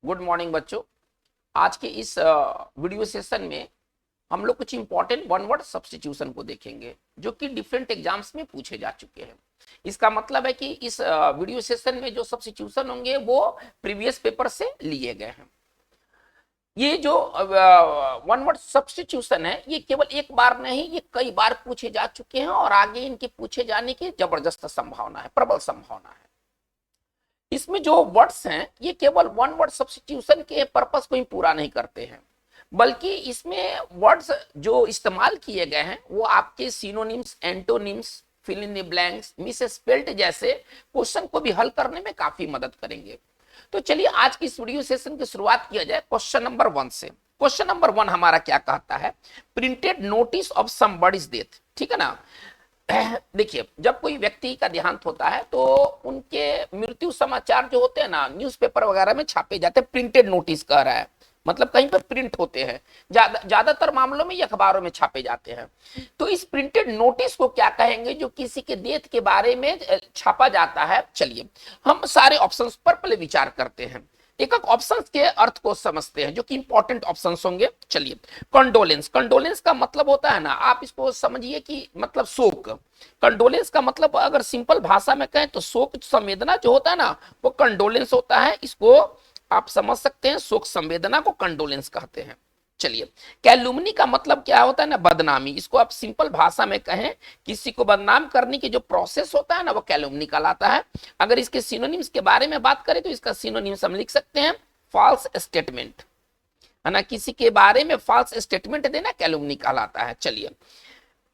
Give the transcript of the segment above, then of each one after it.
Good morning बच्चों। आज के इस वीडियो सेशन में हम लोग कुछ इंपॉर्टेंट वन वर्ड सब्स्टिट्यूशन को देखेंगे जो कि डिफरेंट एग्जाम्स में पूछे जा चुके हैं। इसका मतलब है कि इस वीडियो सेशन में जो सब्स्टिट्यूशन होंगे वो प्रीवियस पेपर से लिए गए हैं। ये जो वन वर्ड सब्स्टिट्यूशन है ये केवल एक बार नहीं, ये कई बार पूछे जा चुके हैं और आगे इनके पूछे जाने की जबरदस्त संभावना है, प्रबल संभावना है। इसमें जो वर्ड्स हैं ये केवल वन वर्ड सब्स्टिट्यूशन के पर्पस को ही पूरा नहीं करते हैं, बल्कि इसमें वर्ड्स जो इस्तेमाल किए गए हैं वो आपके synonyms, antonyms, fill in the blanks, misspelled जैसे क्वेश्चन को भी हल करने में काफी मदद करेंगे। तो चलिए आज की इस वीडियो सेशन की शुरुआत किया जाए क्वेश्चन नंबर 1 से। क्वेश्चन नंबर 1 हमारा क्या कहता है? Printed notice of somebody's death. ठीक है ना। देखिए, जब कोई व्यक्ति का देहांत होता है तो उनके मृत्यु समाचार जो होते हैं ना न्यूज़पेपर वगैरह में छापे जाते हैं। प्रिंटेड नोटिस कह रहा है, मतलब कहीं पर प्रिंट होते हैं। ज्यादातर मामलों में ये अखबारों में छापे जाते हैं। तो इस प्रिंटेड नोटिस को क्या कहेंगे जो किसी के डेथ के बारे में छापा जाता है? चलिए हम सारे ऑप्शंस पर पहले विचार करते हैं, एक एक ऑप्शन के अर्थ को समझते हैं जो कि इंपॉर्टेंट ऑप्शंस होंगे। चलिए, कंडोलेंस। कंडोलेंस का मतलब होता है ना, आप इसको समझिए कि मतलब शोक। कंडोलेंस का मतलब अगर सिंपल भाषा में कहें तो शोक संवेदना जो होता है ना वो कंडोलेंस होता है। इसको आप समझ सकते हैं, शोक संवेदना को कंडोलेंस कहते हैं। चलिए, कैलुमनी का मतलब क्या होता है ना, बदनामी। इसको आप सिंपल भाषा में कहें, किसी को बदनाम करने की जो प्रोसेस होता है ना वो कैलुमनी कहलाता है। अगर इसके सिनोनिम्स के बारे में बात करें तो इसका सिनोनिम्स हम लिख सकते हैं फॉल्स स्टेटमेंट, है ना। किसी के बारे में फॉल्स स्टेटमेंट देना कैलुमनी कहलाता है। चलिए,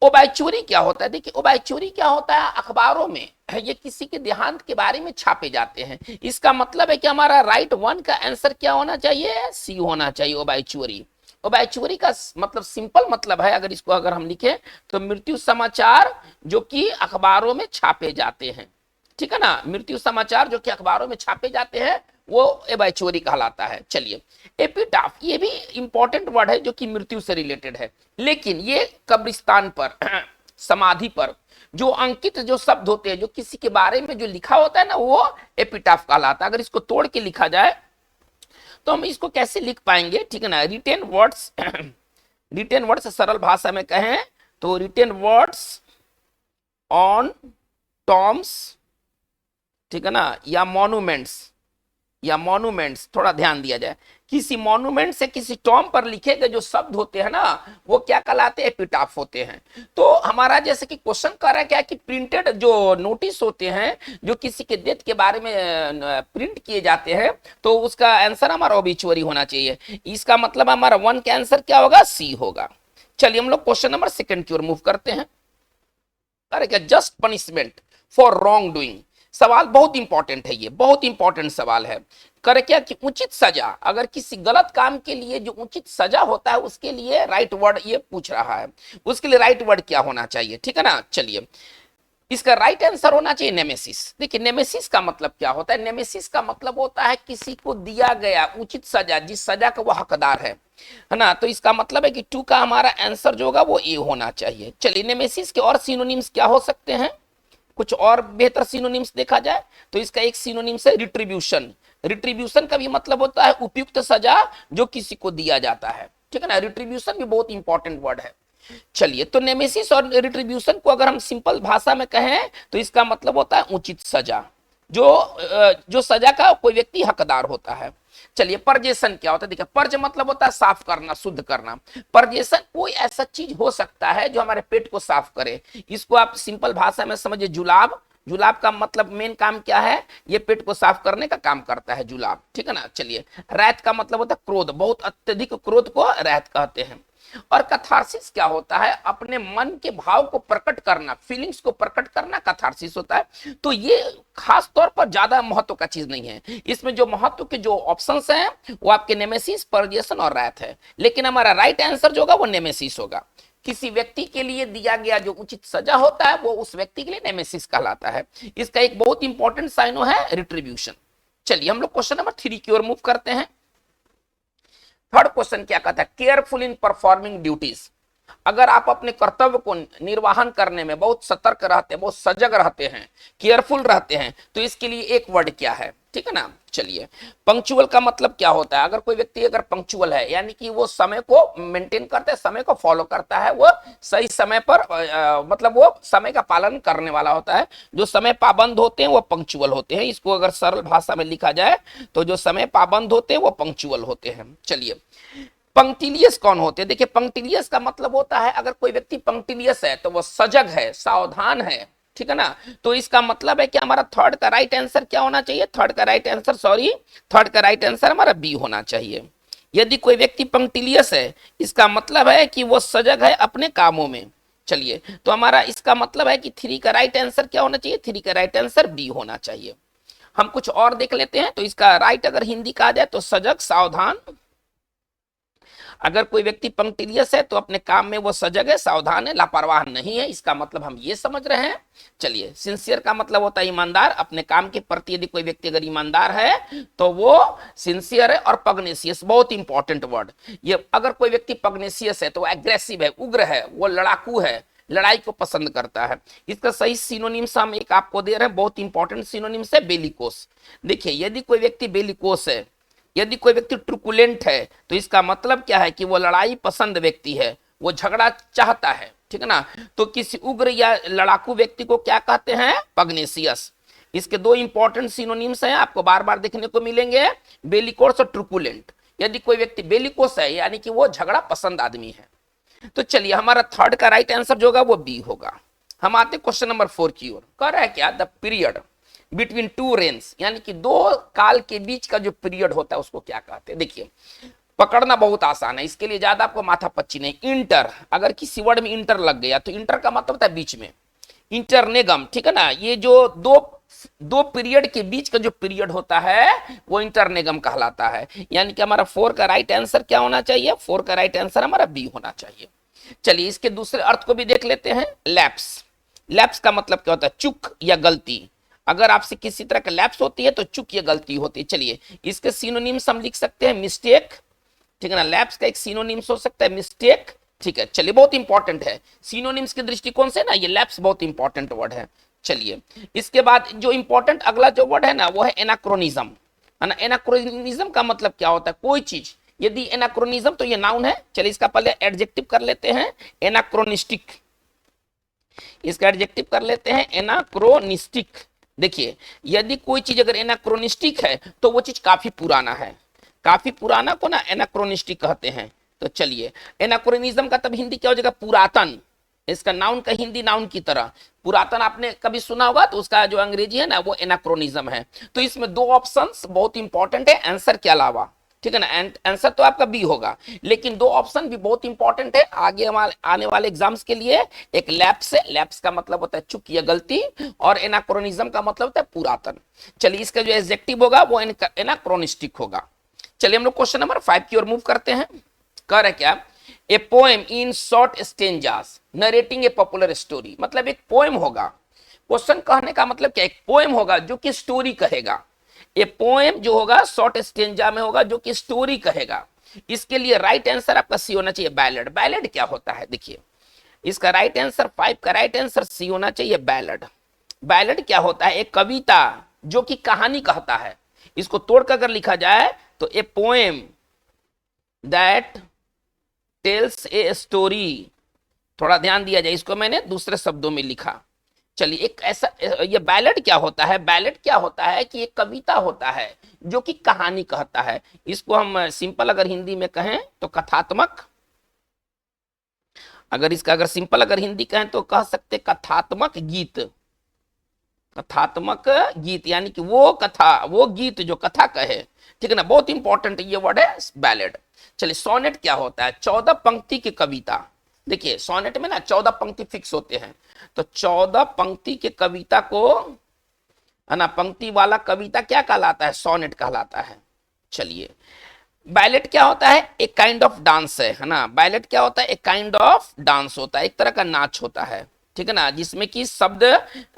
ओबाइचुरी क्या होता है? देखिए, ओबाइचुरी क्या होता है? अखबारों में ये किसी के देहांत के बारे में छापे जाते हैं। इसका मतलब है कि हमारा राइट 1 का आंसर क्या होना चाहिए? सी होना चाहिए, ओबाइचुरी। ओबाइचुरी का मतलब सिंपल मतलब है, अगर इसको अगर हम लिखें तो मृत्यु समाचार जो कि अखबारों में छापे जाते हैं। ठीक है ना, मृत्यु समाचार जो कि अखबारों में छापे जाते हैं वो ओबाइचुरी कहलाता है। चलिए, एपिटाफ ये भी इंपॉर्टेंट वर्ड है जो कि मृत्यु से रिलेटेड है, लेकिन ये कब्रिस्तान पर समाधि पर जो अंकित जो शब्द होते हैं, जो किसी के बारे में जो लिखा होता है ना वो एपिटाफ कहलाता है। अगर इसको तोड़ के लिखा जाए तो हम इसको कैसे लिख पाएंगे? ठीक है ना, रिटेन वर्ड्स रिटेन वर्ड्स सरल भाषा में कहें तो रिटेन वर्ड्स ऑन टॉम्स, ठीक है ना, या मॉन्यूमेंट्स थोड़ा ध्यान दिया जाए। किसी मॉन्यूमेंट से किसी टॉम पर लिखे गए जो शब्द होते हैं ना वो क्या कहलाते हैं? एपिटाफ होते हैं। तो हमारा जैसे कि क्वेश्चन कर रहा है क्या कि प्रिंटेड जो नोटिस होते हैं जो किसी के डेथ के बारे में प्रिंट किए जाते हैं तो उसका आंसर हमारा ओबिचुअरी होना चाहिए। इसका मतलब हमारा 1 का आंसर क्या होगा? सी होगा। चलिए हम लोग क्वेश्चन नंबर 2 की ओर मूव करते हैं। अरे क्या, just punishment for wrong doing. सवाल बहुत इंपॉर्टेंट है, ये बहुत इंपॉर्टेंट सवाल है। करे क्या कि उचित सजा, अगर किसी गलत काम के लिए जो उचित सजा होता है उसके लिए राइट वर्ड ये पूछ रहा है, उसके लिए राइट वर्ड क्या होना चाहिए? ठीक है ना। चलिए, इसका राइट आंसर होना चाहिए नेमेसिस। देखिए, नेमेसिस का मतलब क्या होता है? नेमेसिस का मतलब होता है किसी को दिया गया उचित सजा, जिस सजा का वो हकदार है ना। तो इसका मतलब है कि 2 का हमारा आंसर जो होगा वो ए होना चाहिए। चलिए, नेमेसिस के और सिनोनिम्स क्या हो सकते हैं? कुछ और बेहतर सिनोनिम्स देखा जाए तो इसका एक सिनोनिम्स है रिट्रीब्यूशन। रिट्रीब्यूशन का भी मतलब होता है उपयुक्त सजा जो किसी को दिया जाता है। ठीक है ना, रिट्रीब्यूशन भी बहुत इंपॉर्टेंट वर्ड है। चलिए, तो नेमेसिस और रिट्रीब्यूशन को अगर हम सिंपल भाषा में कहें तो इसका मतलब होता है उचित सजा, जो सजा का कोई व्यक्ति हकदार होता है। चलिए, पर्जेशन क्या होता है? देखिए, पर्ज मतलब होता है साफ करना, शुद्ध करना। पर्जेशन कोई ऐसा चीज हो सकता है जो हमारे पेट को साफ करे। इसको आप सिंपल भाषा में समझिए जुलाब। जुलाब का मतलब मेन काम क्या है? ये पेट को साफ करने का काम करता है जुलाब। ठीक है ना। चलिए, रैत का मतलब होता है क्रोध, बहुत अत्यधिक क्रोध को रैत कहते हैं। और कथारसिस क्या होता है? अपने मन के भाव को प्रकट करना, फीलिंग्स को प्रकट करना कथारसिस होता है। तो ये खास तौर पर ज्यादा महत्व का चीज नहीं है। इसमें जो महत्व के जो ऑप्शंस हैं वो आपके नेमेसिस, पर्जेशन और रैत है, लेकिन हमारा राइट आंसर जो होगा वो नेमेसिस होगा। किसी व्यक्ति के लिए दिया गया जो उचित सजा होता है वो उस व्यक्ति के लिए नेमेसिस कहलाता है। इसका एक बहुत इंपॉर्टेंट साइनो है रिट्रीब्यूशन। चलिए हम लोग क्वेश्चन नंबर 3 की ओर मूव करते हैं। थर्ड क्वेश्चन क्या कहता है? Careful in performing duties. अगर आप अपने कर्तव्य को निर्वाहन करने में बहुत सतर्क रहते हैं, बहुत सजग रहते हैं, केयरफुल रहते हैं, तो इसके लिए एक वर्ड क्या है? ठीक है ना। चलिए, पंक्चुअल का मतलब क्या होता है? अगर कोई व्यक्ति अगर पंक्चुअल है यानी कि वो समय को मेंटेन करता है, समय को फॉलो करता है, वो सही समय पर मतलब वो समय का पालन करने वाला होता है। जो समय पाबंद होते हैं वो पंक्चुअल होते हैं। इसको अगर सरल भाषा में लिखा जाए तो जो समय पाबंद होते हैं वो पंक्चुअल होते हैं। चलिए, पंक्टिलियस कौन होते हैं? देखिए, पंक्टिलियस का मतलब होता है अगर कोई व्यक्ति पंक्टिलियस है तो वो सजग है, सावधान है, ठीक है ना। तो इसका मतलब है कि हमारा थर्ड का राइट आंसर क्या होना चाहिए? थर्ड का राइट आंसर हमारा बी होना चाहिए। यदि कोई व्यक्ति पंक्टिलियस है, इसका मतलब है कि वो सजग है अपने कामों में। चलिए, तो हमारा इसका मतलब है कि थ्री का राइट आंसर क्या होना चाहिए? थ्री का राइट आंसर बी होना चाहिए। हम कुछ और देख लेते हैं। तो इसका राइट अगर हिंदी कहा जाए तो सजग, सावधान। अगर कोई व्यक्ति पंक्टिलियस है तो अपने काम में वो सजग है, सावधान है, लापरवाह नहीं है, इसका मतलब हम ये समझ रहे हैं। चलिए, सिंसियर का मतलब होता है ईमानदार। अपने काम के प्रति यदि कोई व्यक्ति अगर ईमानदार है तो वो सिंसियर है। और पग्नेसियस बहुत इंपॉर्टेंट वर्ड, ये अगर कोई व्यक्ति पग्नेसियस है तो एग्रेसिव है, उग्र है, वो लड़ाकू है, लड़ाई को पसंद करता है। इसका सही सिनोनिम्स हम एक आपको दे रहे हैं, बहुत इंपॉर्टेंट सिनोनिम्स है बेलिकोस। देखिए, यदि कोई व्यक्ति बेलिकोस है, यदि कोई व्यक्ति ट्रुकुलेंट है तो इसका मतलब क्या है कि वो लड़ाई पसंद व्यक्ति है, वो झगड़ा चाहता है, ठीक है ना। तो किसी उग्र या लड़ाकू व्यक्ति को क्या कहते हैं? पग्नेसियस। इसके दो इंपॉर्टेंट सिनोनिम्स हैं, आपको बार बार देखने को मिलेंगे, बेलिकोस और ट्रुकुलेंट। यदि कोई व्यक्ति बेलिकोस है यानी कि वो झगड़ा पसंद आदमी है। तो चलिए, हमारा थर्ड का राइट आंसर जो होगा वो बी होगा। हम आते क्वेश्चन नंबर 4 की ओर। कह रहा है क्या? The period between two rains, यानी कि दो काल के बीच का जो पीरियड होता है उसको क्या कहते हैं? देखिए, पकड़ना बहुत आसान है, इसके लिए ज्यादा आपको माथा पच्ची नहीं। इंटर, अगर किसी वर्ड में इंटर लग गया तो इंटर का मतलब होता है बीच में। इंटरनेगम, ठीक है ना। ये जो दो पीरियड के बीच का जो पीरियड होता है वो इंटरनेगम कहलाता है। यानी कि हमारा 4 का राइट आंसर क्या होना चाहिए? 4 का राइट आंसर हमारा बी होना चाहिए। चलिए, इसके दूसरे अर्थ को भी देख लेते हैं। लैप्स, लैप्स का मतलब क्या होता है? चूक या गलती। अगर आपसे किसी तरह का लैप्स होती है तो चूक या गलती होती है। चलिए, इसके सिनोनिम्स हम लिख सकते हैं मिस्टेक, ठीक है ना। लैप्स का एक सिनोनिम्स हो सकता है मिस्टेक, ठीक है। चलिए, बहुत इंपॉर्टेंट है सिनोनिम्स के दृष्टिकोण से ना, ये लैप्स बहुत इंपॉर्टेंट वर्ड है। चलिए, इसके बाद जो इंपॉर्टेंट अगला जो वर्ड है ना वो है एनाक्रोनिज्म, है ना। एनाक्रोनिज्म का मतलब क्या होता है? कोई चीज यदि एनाक्रोनिज्म तो ये नाउन है। चलिए, इसका पहले एडजेक्टिव कर लेते हैं, एनाक्रोनिस्टिक। इसका एडजेक्टिव कर लेते हैं एनाक्रोनिस्टिक। देखिए, यदि कोई चीज अगर एनाक्रोनिस्टिक है तो वो चीज काफी पुराना है। काफी पुराना को ना एनाक्रोनिस्टिक कहते हैं। तो चलिए, एनाक्रोनिज्म का तब हिंदी क्या हो जाएगा? पुरातन। इसका नाउन का हिंदी नाउन की तरह पुरातन आपने कभी सुना होगा, तो उसका जो अंग्रेजी है ना वो एनाक्रोनिज्म है। तो इसमें दो ऑप्शंस बहुत इंपॉर्टेंट है आंसर के अलावा, ठीक है ना। आंसर तो आपका बी होगा, लेकिन दो ऑप्शन भी बहुत इंपॉर्टेंट है आगे आने वाले एग्जाम्स के लिए। एक लैप्स है, लैप्स का मतलब होता है चूक या गलती, और एनाक्रोनिज्म का मतलब होता है पुरातन। चलिए, इसका जो एडजेक्टिव होगा वो एनाक्रोनिस्टिक होगा। चलिए, हम लोग क्वेश्चन नंबर 5 की ओर मूव करते हैं। कह रहे क्या? A poem in short stanzas narrating A popular story, मतलब एक पोएम होगा। क्वेश्चन कहने का मतलब क्या? एक पोएम होगा जो कि स्टोरी कहेगा। ए पोएम जो होगा शॉर्ट स्टेंजा में होगा जो कि स्टोरी कहेगा। इसके लिए राइट आंसर आपका सी होना चाहिए बैलेड। बैलेड क्या होता है? देखिए, इसका राइट आंसर 5 का राइट आंसर सी होना चाहिए बैलेड। बैलेड क्या होता है? एक कविता जो कि कहानी कहता है। इसको तोड़कर अगर लिखा जाए तो a poem that tells a story. थोड़ा ध्यान दिया जाए, इसको मैंने दूसरे शब्दों में लिखा। चलिए, एक ऐसा, ये बैलेड क्या होता है? बैलेड क्या होता है कि एक कविता होता है जो कि कहानी कहता है। इसको हम सिंपल अगर हिंदी में कहें तो कथात्मक। अगर सिंपल अगर हिंदी कहें तो कह सकते कथात्मक गीत। कथात्मक गीत यानी कि वो कथा, वो गीत जो कथा कहे, ठीक है ना। बहुत इंपॉर्टेंट ये वर्ड है बैलेड। चलिए, सोनेट क्या होता है? 14 पंक्ति की कविता। देखिए, सोनेट में ना 14 पंक्ति फिक्स होते हैं, तो 14 पंक्ति के कविता को, है ना, पंक्ति वाला कविता क्या कहलाता है? सोनेट कहलाता है। चलिए, बैलेट क्या होता है? एक काइंड ऑफ डांस है ना। बैलेट क्या होता है? एक काइंड ऑफ डांस होता है, एक तरह का नाच होता है, ठीक है ना, जिसमें कि शब्द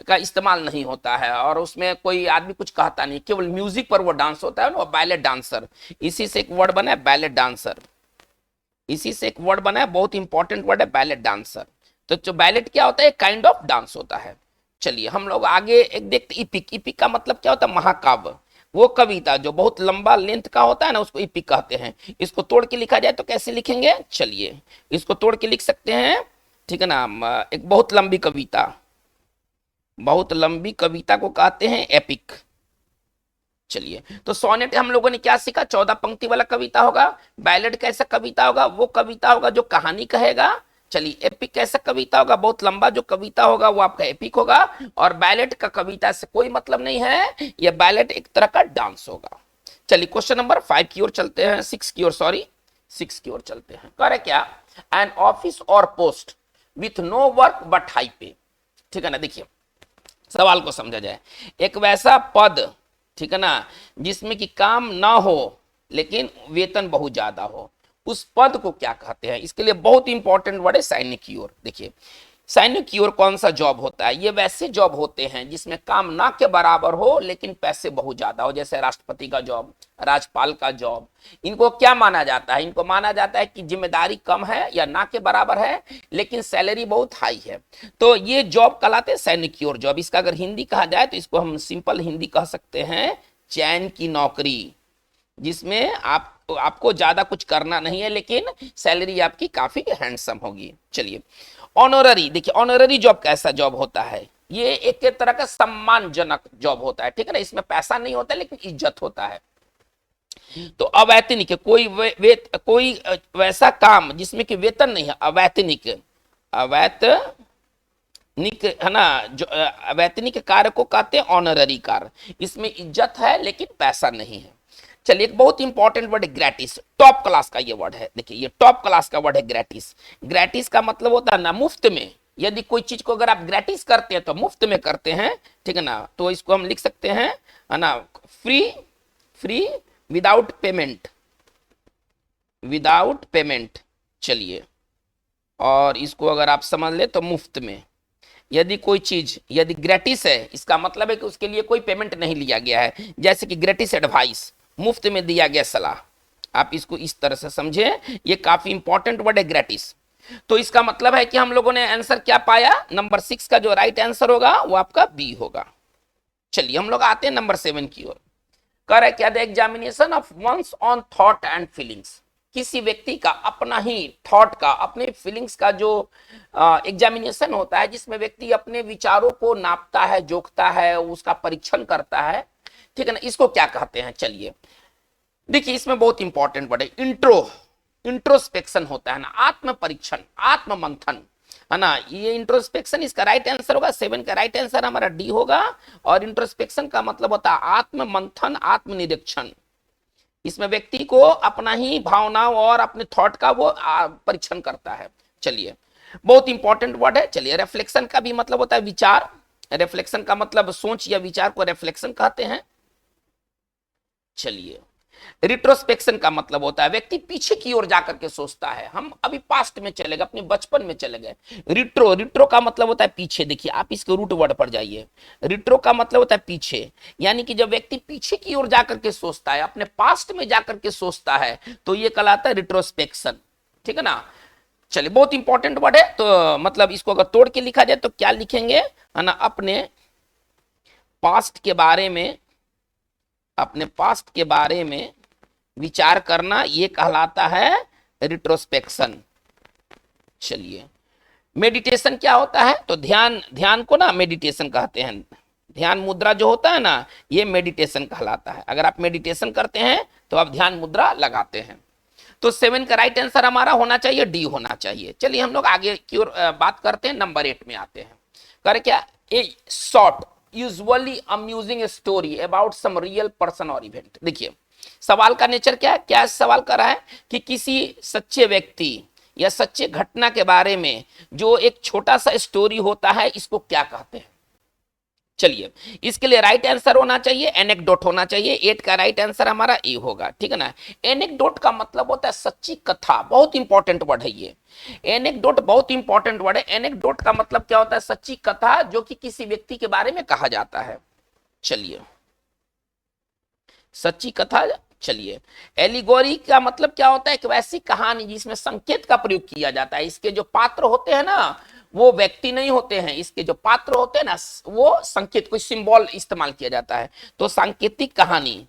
का इस्तेमाल नहीं होता है और उसमें कोई आदमी कुछ कहता नहीं, केवल म्यूजिक पर वो डांस होता है ना, वो बैलेट डांसर। इसी से एक वर्ड बना है बैलेट डांसर। इसी से एक वर्ड बना है, बहुत इंपॉर्टेंट वर्ड है बैलेट डांसर। तो जो बैलेट क्या होता है? काइंड ऑफ डांस होता है। चलिए, हम लोग आगे एक देखते इपिक। इपिक का मतलब क्या होता है? महाकाव्य। वो कविता जो बहुत लंबा लेंथ का होता है ना, उसको एपिक कहते हैं। इसको तोड़ के लिखा जाए तो कैसे लिखेंगे, चलिए इसको तोड़ के लिख सकते हैं, ठीक है ना। एक बहुत लंबी कविता, बहुत लंबी कविता को कहते हैं एपिक। चलिए, तो सोनेट हम लोगों ने क्या सीखा, 14 पंक्ति वाला कविता होगा। बैलेड कैसा कविता होगा, वो कविता होगा जो कहानी कहेगा। चलिए, एपिक कैसा कविता होगा, बहुत लंबा जो कविता होगा वो आपका एपिक होगा। और बैलेड का कविता से कोई मतलब नहीं है, ये बैलेड एक तरह का डांस होगा। चलिए, क्वेश्चन नंबर 5 की ओर चलते हैं, 6 की ओर, सॉरी 6 की ओर चलते हैं। करे क्या, an office or post with no work but high pay. ठीक है ना, देखिए सवाल को समझा जाए। एक वैसा पद, ठीक है ना, जिसमें कि काम ना हो लेकिन वेतन बहुत ज्यादा हो, उस पद को क्या कहते हैं। इसके लिए बहुत इंपॉर्टेंट वर्ड है साइनेक्योर। देखिए साइनेक्योर कौन सा जॉब होता है, ये वैसे जॉब होते हैं जिसमें काम ना के बराबर हो लेकिन पैसे बहुत ज्यादा हो, जैसे राष्ट्रपति का जॉब, राज्यपाल का जॉब। इनको क्या माना जाता है, इनको माना जाता है कि जिम्मेदारी कम है या ना के बराबर है लेकिन सैलरी बहुत हाई है, तो ये जॉब कहलाते हैं साइनेक्योर जॉब। इसका अगर हिंदी कहा जाए तो इसको हम सिंपल हिंदी कह सकते हैं चैन की नौकरी, जिसमें आपको ज्यादा कुछ करना नहीं है लेकिन सैलरी आपकी काफी हैंडसम होगी। चलिए, ऑनररी, देखिए ऑनररी जॉब कैसा जॉब होता है, ये एक तरह का सम्मानजनक जॉब होता है, ठीक है ना। इसमें पैसा नहीं होता लेकिन इज्जत होता है। तो अवैतनिक कोई वैसा काम जिसमें कि वेतन नहीं है, अवैतनिक, अवैतनिक है ना, जो अवैतनिक कार्य को कहते हैं ऑनररी कार्य। इसमें इज्जत है लेकिन पैसा नहीं है। चलिए, एक बहुत इंपॉर्टेंट वर्ड है ग्रेटिस, टॉप क्लास का ये वर्ड है। देखिए ये टॉप क्लास का वर्ड है ग्रेटिस। ग्रेटिस का मतलब होता है ना मुफ्त में, यदि कोई चीज को अगर आप ग्रेटिस करते हैं तो मुफ्त में करते हैं, ठीक है ना, तो इसको हम लिख सकते हैं, है ना, free without payment, without payment. चलिए, और इसको अगर आप समझ ले तो मुफ्त में। यदि कोई चीज यदि ग्रेटिस है, इसका मतलब है कि उसके लिए कोई पेमेंट नहीं लिया गया है, जैसे कि ग्रेटिस एडवाइस, मुफ्त में दिया गया सलाह। आप इसको इस तरह से समझें, ये काफी इंपॉर्टेंट वर्ड है ग्रेटिस। तो इसका मतलब है कि हम लोगों ने आंसर क्या पाया, नंबर 6 का जो राइट आंसर होगा वो आपका बी होगा। चलिए, हम लोग आते हैं नंबर 7 की ओर। कर क्या, the examination of one's thought and एंड फीलिंग्स। किसी व्यक्ति का अपना ही थॉट का, अपने फीलिंग्स का जो एग्जामिनेशन होता है, जिसमें व्यक्ति अपने विचारों को नापता है, जोखता है, उसका परीक्षण करता है, ठीक है ना, इसको क्या कहते हैं। चलिए देखिए, इसमें बहुत इंपॉर्टेंट वर्ड है इंट्रोस्पेक्शन होता है ना, आत्म परीक्षण, आत्म मंथन, है ना। ये इंट्रोस्पेक्शन, इसका राइट आंसर होगा 7 का राइट आंसर हमारा डी होगा। और इंट्रोस्पेक्शन का मतलब होता है आत्म मंथन, आत्मनिरीक्षण। इसमें व्यक्ति को अपना ही भावनाओं और अपने थॉट का वो परीक्षण करता है। चलिए, बहुत इंपॉर्टेंट वर्ड है। चलिए, रिफ्लेक्शन का भी मतलब होता है विचार, रिफ्लेक्शन का मतलब सोच या विचार को रिफ्लेक्शन कहते हैं। चलिए, रिट्रोस्पेक्शन का मतलब होता है व्यक्ति पीछे की ओर जाकर के सोचता है। हम अभी पास्ट में चले गए, अपने बचपन में चले गए। रिट्रो का मतलब होता है पीछे। देखिए आप इसके रूट वर्ड पर जाइए, रिट्रो का मतलब होता है पीछे, यानी कि जब व्यक्ति पीछे की ओर जाकर के सोचता है, अपने पास्ट में जाकर के सोचता है, तो ये कहलाता है रिट्रोस्पेक्शन, ठीक है ना। चलिए, बहुत इंपॉर्टेंट वर्ड है। तो मतलब इसको अगर तोड़ के लिखा जाए तो क्या लिखेंगे, है ना, अपने पास्ट के बारे में, अपने पास्ट के बारे में विचार करना, ये कहलाता है रिट्रोस्पेक्शन। चलिए, मेडिटेशन क्या होता है, तो ध्यान को ना मेडिटेशन कहते हैं। ध्यान मुद्रा जो होता है ना, ये मेडिटेशन कहलाता है। अगर आप मेडिटेशन करते हैं तो आप ध्यान मुद्रा लगाते हैं। तो 7 का राइट आंसर हमारा होना चाहिए डी होना चाहिए। चलिए, हम लोग आगे की ओर बात करते हैं, नंबर 8 में आते हैं। कर क्या, a short usually amusing story about some real person or event. देखिए सवाल का नेचर क्या सवाल कर रहा है कि किसी सच्चे व्यक्ति या सच्चे घटना के बारे में जो एक छोटा सा स्टोरी होता है, इसको क्या कहते हैं। चलिए, इसके लिए राइट आंसर होना चाहिए एनेक्डोट होना चाहिए। 8 का राइट आंसर हमारा ए होगा, ठीक है ना। एनेक्डोट का मतलब होता है सच्ची कथा, बहुत इंपॉर्टेंट वर्ड है ये। एनेक्डोट बहुत इंपॉर्टेंट वर्ड है। एनेक्डोट का मतलब क्या होता है, सच्ची कथा जो कि किसी व्यक्ति के बारे में कहा जाता है। चलिए, सच्ची कथा। चलिए, एलिगोरी का मतलब क्या होता है, एक वैसी कहानी जिसमें संकेत का प्रयोग किया जाता है। इसके जो पात्र होते हैं ना, वो व्यक्ति नहीं होते हैं, इसके जो पात्र होते हैं ना वो संकेत, कोई सिंबल इस्तेमाल किया जाता है। तो सांकेतिक कहानी,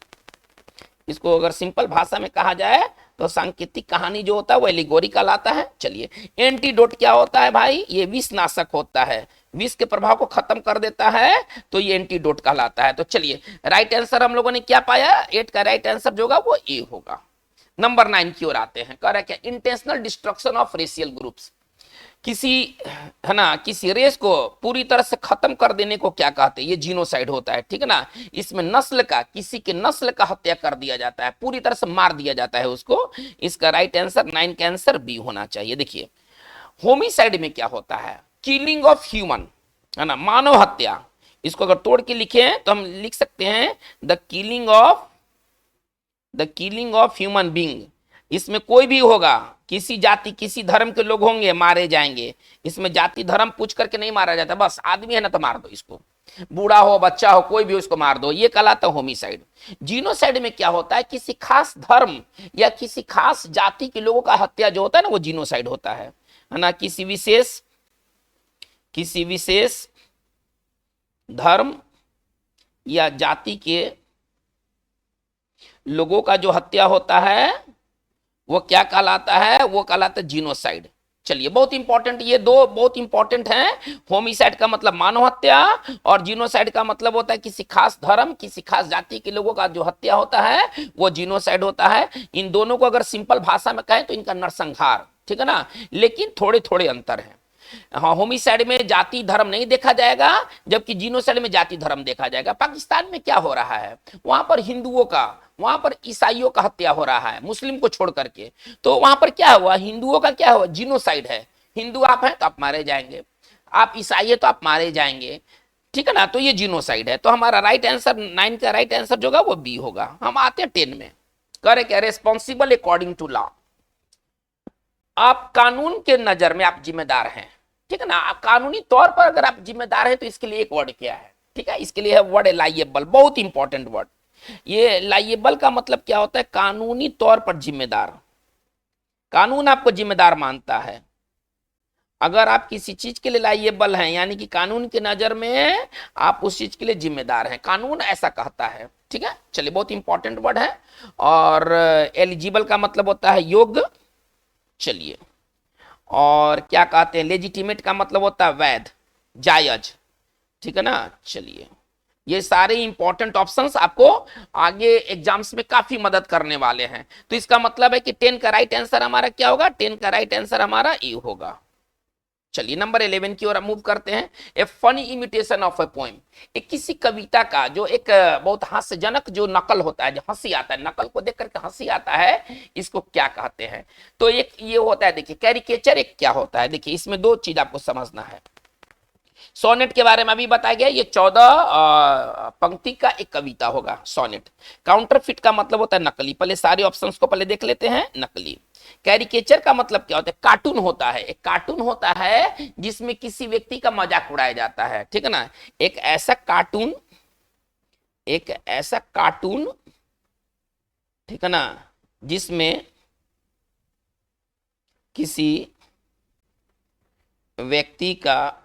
इसको अगर सिंपल भाषा में कहा जाए तो सांकेतिक कहानी जो होता है वो एलिगोरी कहलाता है। चलिए एंटीडोट क्या होता है भाई, ये विषनाशक होता है, विष के प्रभाव को खत्म कर देता है, तो ये एंटीडोट कहलाता है। तो चलिए राइट आंसर हम लोगों ने क्या पाया, 8 का राइट आंसर जो होगा वो ए होगा। नंबर 9 की ओर आते हैं, कह रहा है क्या, intentional destruction of racial groups, किसी है ना किसी रेस को पूरी तरह से खत्म कर देने को क्या कहते हैं, ये जीनोसाइड होता है, ठीक है ना। इसमें नस्ल का, किसी के नस्ल का हत्या कर दिया जाता है, पूरी तरह से मार दिया जाता है उसको। इसका राइट आंसर 9 का आंसर बी होना चाहिए। देखिए होमिसाइड में क्या होता है, किलिंग ऑफ ह्यूमन, है ना, मानव हत्या। इसको अगर तोड़ के लिखे तो हम लिख सकते हैं the killing of human being. इसमें कोई भी होगा, किसी जाति किसी धर्म के लोग होंगे मारे जाएंगे। इसमें जाति धर्म पूछ करके नहीं मारा जाता, बस आदमी है ना तो मार दो इसको, बूढ़ा हो बच्चा हो कोई भी उसको मार दो, ये कहलाता है होमिसाइड। जीनोसाइड में क्या होता है, किसी खास धर्म या किसी खास जाति के लोगों का हत्या जो होता है ना वो जीनोसाइड होता है ना। किसी विशेष धर्म या जाति के लोगों का जो हत्या होता है वो क्या कहलाता है, वो कहलाता है जीनोसाइड। चलिए बहुत इंपॉर्टेंट, ये दो बहुत इंपॉर्टेंट हैं। होमिसाइड का मतलब मानव हत्या और जीनोसाइड का मतलब होता है किसी खास धर्म किसी खास जाति के लोगों का जो हत्या होता है वो जीनोसाइड होता है। इन दोनों को अगर सिंपल भाषा में कहें तो इनका नरसंहार, ठीक है ना, लेकिन थोड़े थोड़े अंतर है। हाँ होमिसाइड में जाति धर्म नहीं देखा जाएगा, जबकि जीनोसाइड में जाति धर्म देखा जाएगा। पाकिस्तान में क्या हो रहा है, वहां पर हिंदुओं का, वहां पर ईसाइयों का हत्या हो रहा है मुस्लिम को छोड़ करके। तो वहां पर क्या हुआ, हिंदुओं का क्या हुआ, जीनोसाइड है। हिंदू आप हैं तो आप मारे जाएंगे, आप ईसाई है तो आप मारे जाएंगे, ठीक है ना। तो ये जीनोसाइड है। तो हमारा राइट आंसर 9 का राइट आंसर जो होगा वो बी होगा। हम आते हैं 10 में, करे क्या, रेस्पॉन्सिबल अकॉर्डिंग टू लॉ। आप कानून के नजर में आप जिम्मेदार हैं, ठीक है ना। आप कानूनी तौर पर अगर आप जिम्मेदार हैं तो इसके लिए एक वर्ड क्या है, ठीक है, इसके लिए है वर्ड लाइएबल, बहुत इंपॉर्टेंट वर्ड। ये लाइएबल का मतलब क्या होता है, कानूनी तौर पर जिम्मेदार, कानून आपको जिम्मेदार मानता है। अगर आप किसी चीज के लिए लाइएबल हैं यानी कि कानून की नजर में आप उस चीज के लिए जिम्मेदार हैं, कानून ऐसा कहता है, ठीक है। चलिए बहुत इंपॉर्टेंट वर्ड है। और एलिजिबल का मतलब होता है योग्य। चलिए और क्या कहते हैं, लेजिटिमेट का मतलब होता है वैध जायज, ठीक है ना। चलिए ये सारे इंपॉर्टेंट ऑप्शंस आपको आगे एग्जाम्स में काफी मदद करने वाले हैं। तो इसका मतलब है कि 10 का राइट आंसर हमारा क्या होगा, 10 का राइट आंसर हमारा ए होगा। चलिए नंबर 11 की ओर मूव करते हैं। ए funny imitation of a poem, एक किसी कविता का जो एक बहुत हास्यजनक जो नकल होता है, जो हंसी आता है, नकल को देख करके हंसी आता है, इसको क्या कहते हैं। तो एक ये होता है, देखिए कैरिकेचर एक क्या होता है। देखिए इसमें दो चीज आपको समझना है। सोनेट के बारे में अभी बताया गया, ये 14 पंक्ति का एक कविता होगा सोनेट। काउंटरफिट का मतलब होता है नकली, पहले सारे ऑप्शंस को पहले देख लेते हैं, नकली। कैरिकेचर का मतलब क्या होता है, कार्टून होता है, एक कार्टून होता है जिसमें किसी व्यक्ति का मजाक उड़ाया जाता है, ठीक है ना। एक ऐसा कार्टून, ठीक है ना, जिसमें किसी व्यक्ति का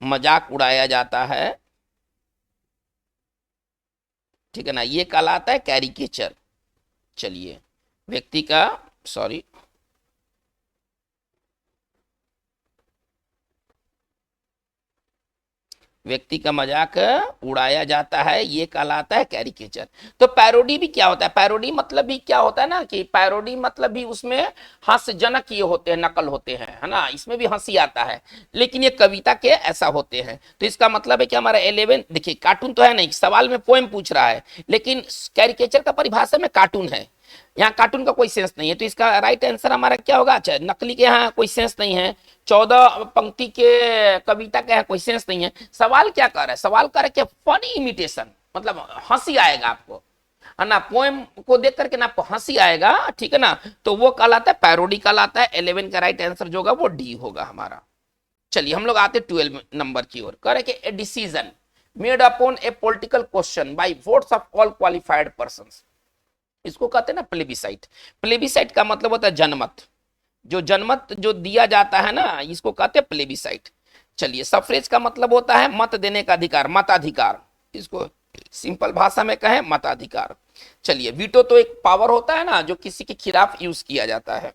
मजाक उड़ाया जाता है, ठीक है ना, ये कहलाता है कैरिकेचर। चलिए व्यक्ति का व्यक्ति का मजाक उड़ाया जाता है, ये कहलाता है कैरिकेचर। तो पैरोडी भी क्या होता है, पैरोडी मतलब भी क्या होता है ना, कि पैरोडी मतलब भी उसमें हास्यजनक ये होते हैं, नकल होते हैं, है ना, इसमें भी हंसी आता है, लेकिन ये कविता के ऐसा होते हैं। तो इसका मतलब है कि हमारा 11, देखिए कार्टून तो है नहीं, सवाल में पोएम पूछ रहा है, लेकिन कैरिकेचर का परिभाषा में कार्टून है, यहाँ कार्टून का कोई सेंस नहीं है। तो इसका राइट आंसर हमारा क्या होगा, अच्छा नकली के यहाँ कोई सेंस नहीं है, 14 पंक्ति के कविता के यहाँ कोई सेंस नहीं है। सवाल क्या कर रहा है, सवाल कर रहा है कि फनी इमिटेशन, मतलब हंसी आएगा आपको, है ना, पोएम को देख करके ना आपको हंसी आएगा, ठीक है ना, तो वो कहलाता है पैरोडी कहलाता है। 11 का राइट आंसर जो होगा वो डी होगा हमारा। चलिए हम लोग आते 12 नंबर की ओर, कह रहे कि a decision made upon A political question by votes of all qualified persons, इसको कहते हैं ना प्लेबिसाइट। प्लेबिसाइट का मतलब होता है जनमत, जो जनमत जो दिया जाता है ना, इसको कहते हैं प्लेबिसाइट। चलिए, सफरेज का मतलब होता है मत देने का अधिकार, मताधिकार, इसको सिंपल भाषा में कहें मताधिकार। चलिए, वीटो तो एक पावर होता है ना, जो किसी के खिलाफ यूज किया जाता है।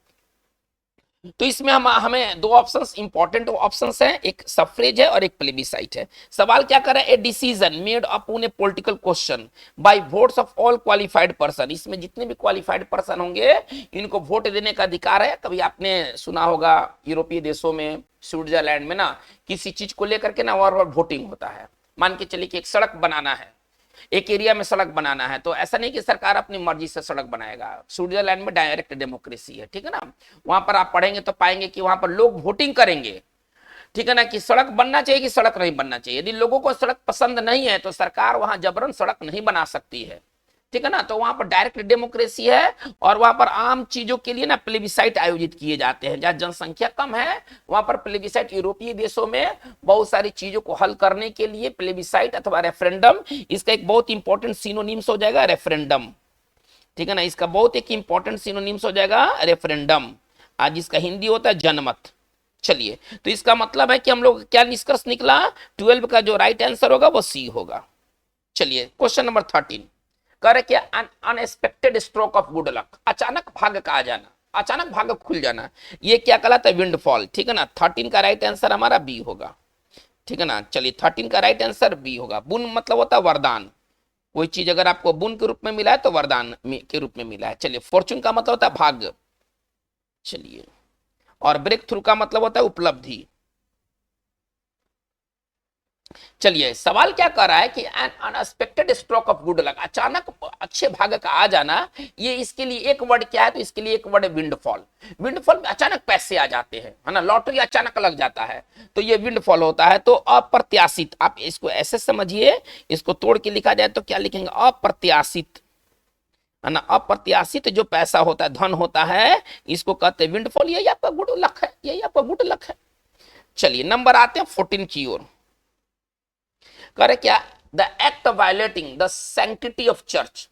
तो इसमें हमें दो ऑप्शंस, इंपॉर्टेंट ऑप्शंस हैं, एक सफरेज है और एक प्लेबिसाइट है। सवाल क्या कर रहा है, a decision made upon A political question by votes of all qualified person. इसमें जितने भी क्वालिफाइड पर्सन होंगे इनको वोट देने का अधिकार है। कभी आपने सुना होगा यूरोपीय देशों में, स्विट्जरलैंड में ना, किसी चीज को लेकर के ना और वोटिंग होता है। मान के चलिए कि एक सड़क बनाना है, एक एरिया में सड़क बनाना है, तो ऐसा नहीं कि सरकार अपनी मर्जी से सड़क बनाएगा। स्विट्जरलैंड में डायरेक्ट डेमोक्रेसी है, ठीक है ना। वहां पर आप पढ़ेंगे तो पाएंगे कि वहां पर लोग वोटिंग करेंगे, ठीक है ना, कि सड़क बनना चाहिए कि सड़क नहीं बनना चाहिए। यदि लोगों को सड़क पसंद नहीं है तो सरकार वहां जबरन सड़क नहीं बना सकती है, ठीक है ना। तो वहां पर डायरेक्ट डेमोक्रेसी है और वहां पर आम चीजों के लिए ना प्लेबिसाइट आयोजित किए जाते हैं। जहां जनसंख्या कम है वहां पर प्लेबिसाइट, यूरोपीय देशों में बहुत सारी चीजों को हल करने के लिए प्लेबिसाइट अथवा रेफरेंडम, इसका एक बहुत इंपॉर्टेंट सिनोनिम्स हो जाएगा रेफरेंडम, ठीक है ना। इसका बहुत एक इंपॉर्टेंट सिनोनिम्स हो जाएगा रेफरेंडम, आज इसका हिंदी होता है जनमत। चलिए, तो इसका मतलब है कि हम लोग क्या निष्कर्ष निकला, 12 का जो राइट आंसर होगा वो सी होगा। चलिए, क्वेश्चन नंबर 13 कर क्या, unexpected stroke of good luck, अचानक भाग्य का आ जाना, अचानक भाग्य खुल जाना, ये क्या कहलाता है, विंडफॉल, ठीक है ना। 13 का राइट आंसर हमारा बी होगा, ठीक है ना। चलिए, 13 का राइट आंसर बी होगा। बुन मतलब होता है वरदान, कोई चीज अगर आपको बुन के रूप में मिला है तो वरदान के रूप में मिला है। चलिए, फॉर्चून का मतलब होता है भाग्य। चलिए, और ब्रेक थ्रू का मतलब होता है उपलब्धि। चलिए, सवाल क्या कर रहा है कि N unexpected stroke of good luck, अचानक अच्छे भाग्य का आ जाना, ये इसके लिए एक वर्ड क्या है, तो इसके लिए एक वर्ड है विंडफॉल। विंडफॉल में अचानक पैसे आ जाते हैं, है ना, लॉटरी अचानक लग जाता है, तो ये विंडफॉल होता है। तो अप्रत्याशित, आप इसको ऐसे समझिए, इसको तोड़ के लिखा जाए तो क्या लिखेंगे, अप्रत्याशित, है ना। अप्रत्याशित जो पैसा होता है, धन होता है, इसको कहते हैं विंडफॉल। यही आपका गुड लक है, यही आपका गुड लक है। चलिए, नंबर आते हैं 14 की ओर। करे क्या, the act of violating the sanctity of church,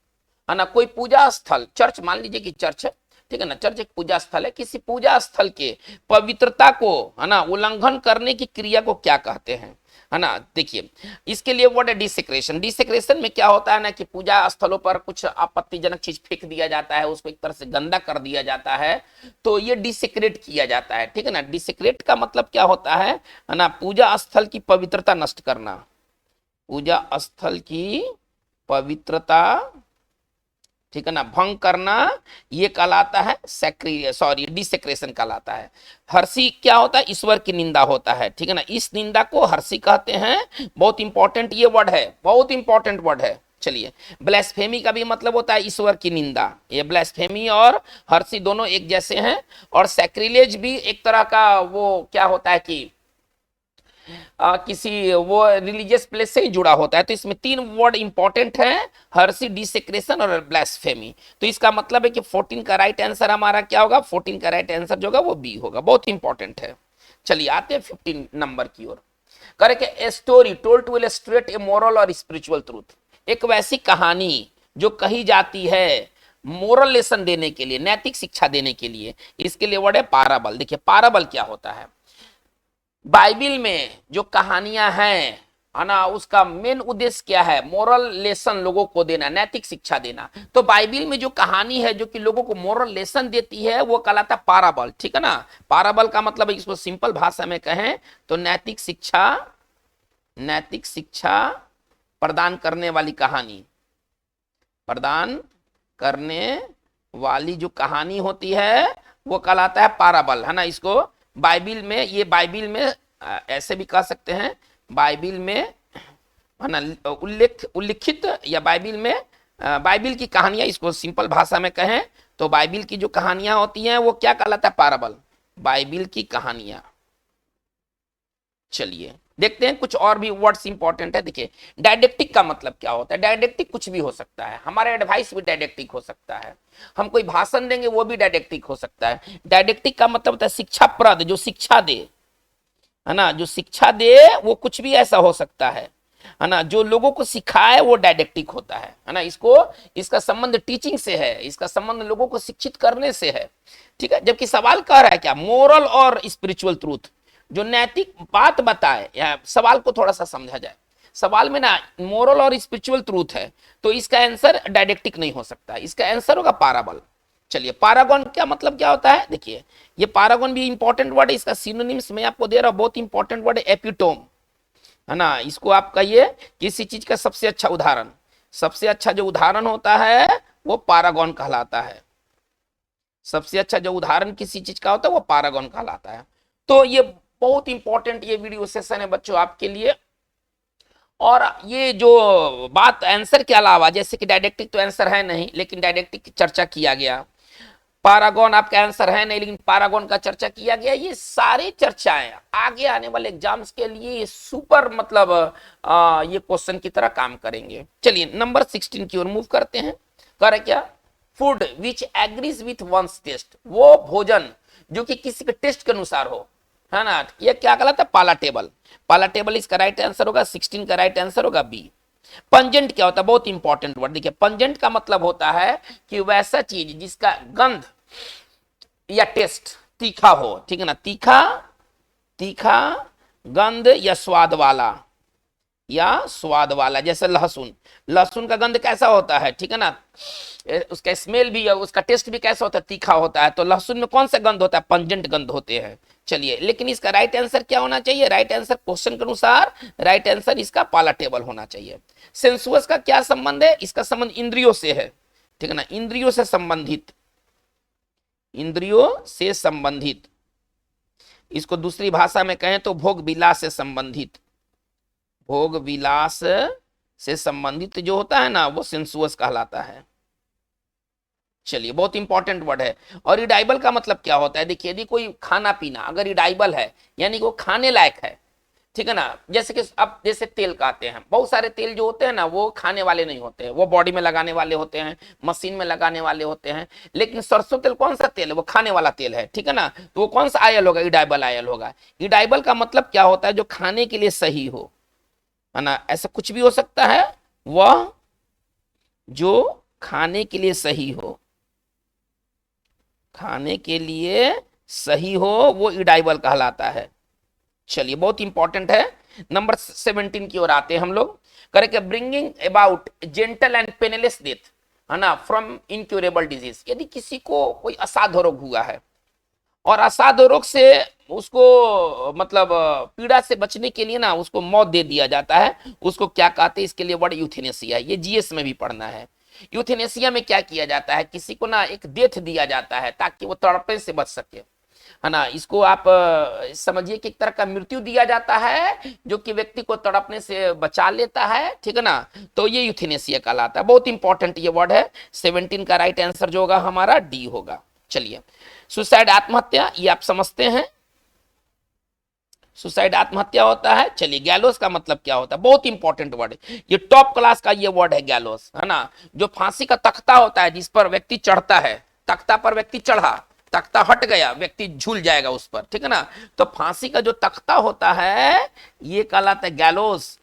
है ना। कोई पूजा स्थल, चर्च मान लीजिए कि चर्च है, ठीक है ना, चर्च एक पूजा स्थल है, किसी पूजा स्थल के पवित्रता को, है ना, उल्लंघन करने की क्रिया को क्या कहते हैं, है ना। देखिए, इसके लिए वर्ड है डिसेक्रेशन। डिसेक्रेशन में क्या होता है ना कि पूजा स्थलों पर कुछ आपत्तिजनक चीज फेंक दिया जाता है, उसको एक तरह से गंदा कर दिया जाता है, तो ये डिसेक्रेट किया जाता है, ठीक है ना। डिसेक्रेट का मतलब क्या होता है ना, पूजा स्थल की पवित्रता नष्ट करना, पूजा स्थल की पवित्रता, ठीक है ना, भंग करना, ये कहलाता है डिसेक्रेशन कहलाता है। हर्षी क्या होता है, ईश्वर की निंदा होता है, ठीक है ना, इस निंदा को हर्षी कहते हैं। बहुत इंपॉर्टेंट ये वर्ड है, बहुत इंपॉर्टेंट वर्ड है। चलिए, ब्लास्फेमी का भी मतलब होता है ईश्वर की निंदा, ये ब्लास्फेमी और हर्षी दोनों एक जैसे हैं। और सैक्रिलेज भी एक तरह का वो क्या होता है कि किसी वो रिलीजियस प्लेस से ही जुड़ा होता है। तो इसमें 3 वर्ड इंपॉर्टेंट है, हर्सी, डिसेक्रेशन और ब्लास्फेमी। तो इसका मतलब है कि 14 का राइट आंसर हमारा क्या होगा, 14 का राइट आंसर जो होगा वो बी होगा, बहुत इंपॉर्टेंट है। चलिए, आते हैं 15 नंबर की ओर। करके a story told to illustrate a moral or spiritual truth, एक वैसी कहानी जो कही जाती है मोरल लेसन देने के लिए, नैतिक शिक्षा देने के लिए, इसके लिए वर्ड है पाराबल। देखिए, पाराबल क्या होता है, बाइबिल में जो कहानियां हैं, है ना, उसका मेन उद्देश्य क्या है, मोरल लेसन लोगों को देना, नैतिक शिक्षा देना। तो बाइबिल में जो कहानी है जो कि लोगों को मोरल लेसन देती है वो कहलाता है पाराबल, ठीक है ना। पाराबल का मतलब इसको सिंपल भाषा में कहें तो नैतिक शिक्षा प्रदान करने वाली कहानी, प्रदान करने वाली जो कहानी होती है वो कहलाता है पाराबल, है ना। इसको बाइबिल में, ये बाइबिल में ऐसे भी कह सकते हैं, बाइबिल में, है ना, उल्लिखित, या बाइबिल में बाइबिल की कहानियां, इसको सिंपल भाषा में कहें तो बाइबिल की जो कहानियां होती हैं वो क्या कहलाता है, पाराबल, बाइबिल की कहानियां। चलिए, देखते हैं कुछ और भी वर्ड्स इंपॉर्टेंट है। देखिए, डायडेक्टिक का मतलब क्या होता है, डायडेक्टिक कुछ भी हो सकता है, हमारा एडवाइस भी डायडेक्टिक हो सकता है, हम कोई भाषण देंगे वो भी डायडेक्टिक हो सकता है। डायडेक्टिक का मतलब होता है शिक्षाप्रद, जो शिक्षा दे, है ना, जो शिक्षा दे वो कुछ भी ऐसा हो सकता है, है ना, जो लोगों को सिखाए वो डायडेक्टिक होता है ना, इसका संबंध टीचिंग से है, इसका संबंध लोगों को शिक्षित करने से है, ठीक है। जबकि सवाल कह रहा है क्या, मोरल और स्पिरिचुअल ट्रूथ, जो नैतिक बात बताए, या सवाल को थोड़ा सा समझा जाए, सवाल में ना मोरल और स्पिरिचुअल ट्रूथ है, तो इसका आंसर डायडेक्टिक नहीं हो सकता, इसका आंसर होगा पाराबल। चलिए, पारागॉन क्या मतलब क्या होता है, देखिए ये पारागॉन भी इंपॉर्टेंट वर्ड है, इसका सिनोनिम्स मैं आपको दे रहा हूं, बहुत इंपॉर्टेंट वर्ड है, एपिटोम, है ना। इसको आप कहिए किसी चीज का सबसे अच्छा उदाहरण, सबसे अच्छा जो उदाहरण होता है वो पारागॉन कहलाता है, सबसे अच्छा जो उदाहरण किसी चीज का होता है वो पारागॉन कहलाता है। तो ये बहुत इंपॉर्टेंट ये वीडियो सेशन है बच्चों आपके लिए। और ये जो बात आंसर के अलावा, जैसे कि डायडेक्टिक तो आंसर है नहीं, लेकिन डायडेक्टिक की चर्चा किया गया, पारागॉन आपका आंसर है नहीं, लेकिन पारागॉन का चर्चा किया गया, ये सारी चर्चाएं आगे आने वाले एग्जाम्स के लिए ये सुपर मतलब ये क्वेश्चन की तरह काम करेंगे। चलिए नंबर 16 की ओर मूव करते हैं। करे क्या, food which agrees with one's taste, वो भोजन जो कि किसी के टेस्ट के अनुसार हो, है ना, ये क्या कहलाता है, पालाटेबल। पालाटेबल इसका राइट आंसर होगा, 16 का राइट आंसर होगा बी। पंजेंट क्या होता है, बहुत इंपॉर्टेंट वर्ड, देखिए पंजेंट का मतलब होता है कि वैसा चीज जिसका गंध या टेस्ट तीखा हो, ठीक है ना, तीखा, तीखा गंध या स्वाद वाला, या स्वाद वाला, जैसे लहसुन, लहसुन का गंध कैसा होता है, ठीक है ना, उसका स्मेल भी, उसका टेस्ट भी कैसा होता है, तीखा होता है, तो लहसुन में कौन सा गंध होता है, पंजेंट गंध होते हैं। चलिए, लेकिन इसका राइट आंसर क्या होना चाहिए, राइट आंसर क्वेश्चन के अनुसार राइट आंसर इसका पालाटेबल होना चाहिए। सेंसुअस का क्या संबंध है, इसका संबंध इंद्रियों से है, ठीक है ना, इंद्रियों से संबंधित, इंद्रियों से संबंधित, इसको दूसरी भाषा में कहें तो भोग विलास से संबंधित, भोग विलास से संबंधित जो होता है ना वो सेंसुअस कहलाता है। चलिए, बहुत इंपॉर्टेंट वर्ड है। और इडाइबल का मतलब क्या होता है, देखिए यदि कोई खाना पीना अगर इडाइबल है, यानी कि वो खाने लायक है, ठीक है ना, जैसे कि अब जैसे तेल कहते हैं, बहुत सारे तेल जो होते हैं ना वो खाने वाले नहीं होते हैं, वो बॉडी में लगाने वाले होते हैं, मशीन में लगाने वाले होते हैं, लेकिन सरसों तेल कौन सा तेल है, वो खाने वाला तेल है, ठीक है ना, तो वो कौन सा आयल होगा, इडाइबल आयल होगा। इडाइबल का मतलब क्या होता है, जो खाने के लिए सही हो, है ना, ऐसा कुछ भी हो सकता है, वह जो खाने के लिए सही हो, खाने के लिए सही हो, वो इडाइबल कहलाता है। चलिए, बहुत इंपॉर्टेंट है। नंबर 17 की ओर आते हैं हम लोग। Correct, bringing about gentle and painless death, है ना, फ्रॉम इनक्यूरेबल डिजीज, यदि किसी को कोई असाध्य रोग हुआ है और असाध्य रोग से उसको मतलब पीड़ा से बचने के लिए ना उसको मौत दे दिया जाता है, उसको क्या कहते हैं, इसके लिए वर्ड यूथेनेसिया, ये जीएस में भी पढ़ना है। यूथेनेसिया में क्या किया जाता है, किसी को ना एक डेथ दिया जाता है ताकि वो तड़पने से बच सके, है ना, इसको आप समझिए कि एक तरह का मृत्यु दिया जाता है जो कि व्यक्ति को तड़पने से बचा लेता है, ठीक है ना, तो ये यूथेनेसिया कहलाता है। बहुत इंपॉर्टेंट ये वर्ड है। 17 का राइट आंसर जो होगा हमारा डी होगा। चलिए, सुसाइड आत्महत्या, ये आप समझते हैं, सुसाइड आत्महत्या होता है। चलिए, गैलोस का मतलब क्या होता है, बहुत इंपॉर्टेंट वर्ड है, ये टॉप क्लास का ये वर्ड है गैलोस, है ना, जो फांसी का तख्ता होता है जिस पर व्यक्ति चढ़ता है, तख्ता पर व्यक्ति चढ़ा, तख्ता हट गया, व्यक्ति झूल जाएगा उस पर, ठीक है ना, तो फांसी का जो तख्ता होता है ये कहलाता है गैलोस,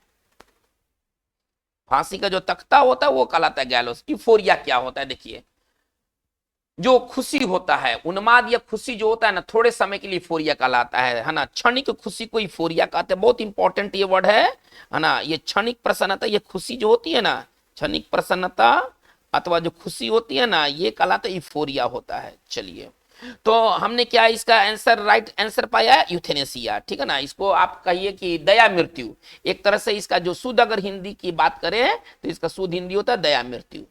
फांसी का जो तख्ता होता है वो कहलाता है गैलोस। यूफोरिया क्या होता है, देखिए जो खुशी होता है, उन्माद या खुशी जो होता है ना, थोड़े समय के लिए यूफोरिया कहलाता है ना, क्षणिक खुशी को यूफोरिया कहते हैं। बहुत इंपॉर्टेंट ये वर्ड है ना, ये क्षणिक प्रसन्नता, ये खुशी जो होती है ना, क्षणिक प्रसन्नता अथवा जो खुशी होती है ना, ये कहलाता है यूफोरिया होता है। चलिए, तो हमने क्या इसका आंसर राइट आंसर पाया, यूथेनेसिया, ठीक है ना, इसको आप कहिए कि दया मृत्यु, एक तरह से इसका जो शुद्ध अगर हिंदी की बात करें तो इसका शुद्ध हिंदी होता है दया मृत्यु।